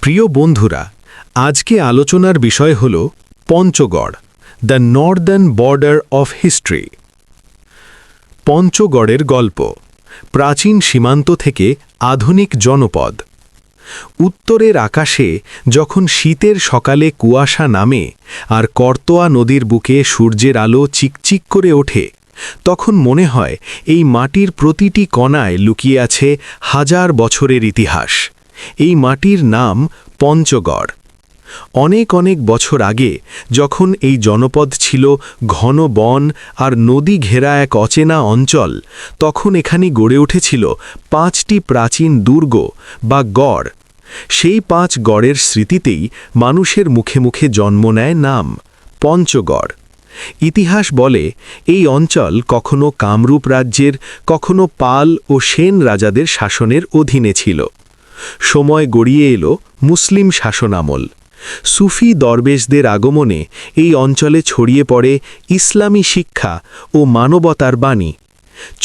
প্রিয় বন্ধুরা, আজকে আলোচনার বিষয় হল Panchagarh, the Northern border of history. পঞ্চগড়ের গল্প, প্রাচীন সীমান্ত থেকে আধুনিক জনপদ। উত্তরের আকাশে যখন শীতের সকালে কুয়াশা নামে আর করতোয়া নদীর বুকে সূর্যের আলো চিকচিক করে ওঠে, তখন মনে হয় এই মাটির প্রতিটি কণায় লুকিয়ে আছে হাজার বছরের ইতিহাস। এই মাটির নাম পঞ্চগড়। অনেক অনেক বছর আগে যখন এই জনপদ ছিল ঘন বন আর নদী ঘেরা এক অচেনা অঞ্চল, তখন এখানে গড়ে উঠেছিল 5টি প্রাচীন দুর্গ বা গড়। সেই 5 গড়ের স্মৃতিতেই মানুষের মুখে মুখে জন্ম নেয় নাম পঞ্চগড়। ইতিহাস বলে এই অঞ্চল কখনো কামরূপ রাজ্যের, কখনো পাল ও সেন রাজাদের শাসনের অধীনে ছিল। সময় গড়িয়ে এলো মুসলিম শাসনামল। সুফি দরবেশদের আগমনে এই অঞ্চলে ছড়িয়ে পড়ে ইসলামী শিক্ষা ও মানবতার বাণী।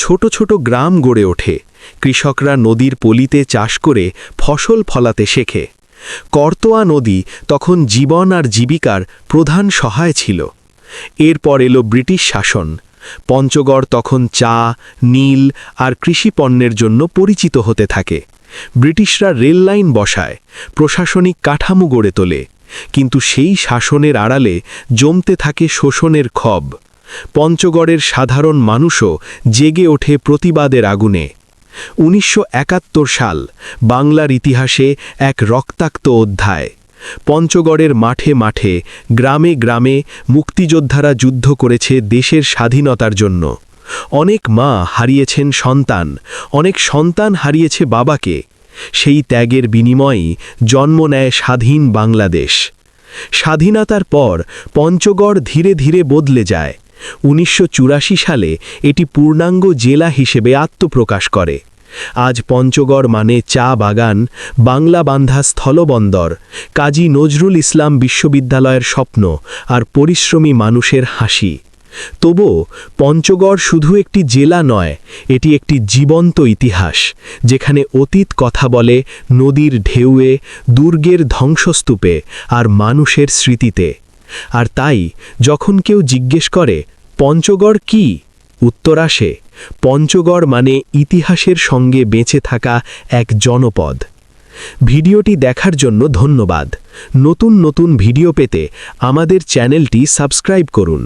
ছোট ছোট গ্রাম গড়ে ওঠে, কৃষকরা নদীর পলিতে চাষ করে ফসল ফলাতে শেখে। করতোয়া নদী তখন জীবন আর জীবিকার প্রধান সহায় ছিল। এরপর এলো ব্রিটিশ শাসন। পঞ্চগড় তখন চা, নীল আর কৃষিপণ্যের জন্য পরিচিত হতে থাকে। ব্রিটিশরা রেল লাইন বসায়, প্রশাসনিক কাঠামো গড়ে তোলে, কিন্তু সেই শাসনের আড়ালে জমতে থাকে শোষণের ক্ষোভ। পঞ্চগড়ের সাধারণ মানুষও জেগে ওঠে প্রতিবাদের আগুনে। 1971 সাল বাংলার ইতিহাসে এক রক্তাক্ত অধ্যায়। পঞ্চগড়ের মাঠে মাঠে, গ্রামে গ্রামে মুক্তিযোদ্ধারা যুদ্ধ করেছে দেশের স্বাধীনতার জন্য। অনেক মা হারিয়েছেন সন্তান, অনেক সন্তান হারিয়েছে বাবাকে। সেই ত্যাগের বিনিময়েই জন্ম নেয় স্বাধীন বাংলাদেশ। স্বাধীনতার পর পঞ্চগড় ধীরে ধীরে বদলে যায়। 1984 সালে এটি পূর্ণাঙ্গ জেলা হিসেবে আত্মপ্রকাশ করে। আজ পঞ্চগড় মানে চা বাগান, বাংলা বান্ধা স্থলবন্দর, কাজী নজরুল ইসলাম বিশ্ববিদ্যালয়ের স্বপ্ন আর পরিশ্রমী মানুষের হাসি। তবুও পঞ্চগড় শুধু একটি জেলা নয়, এটি একটি জীবন্ত ইতিহাস, যেখানে অতীত কথা বলে নদীর ঢেউয়ে, দুর্গের ধ্বংসস্তূপে আর মানুষের স্মৃতিতে। আর তাই যখন কেউ জিজ্ঞেস করে পঞ্চগড় কি, উত্তর আসে পঞ্চগড় মানে ইতিহাসের সঙ্গে বেঁচে থাকা এক জনপদ। ভিডিওটি দেখার জন্য ধন্যবাদ। নতুন নতুন ভিডিও পেতে আমাদের চ্যানেলটি সাবস্ক্রাইব করুন।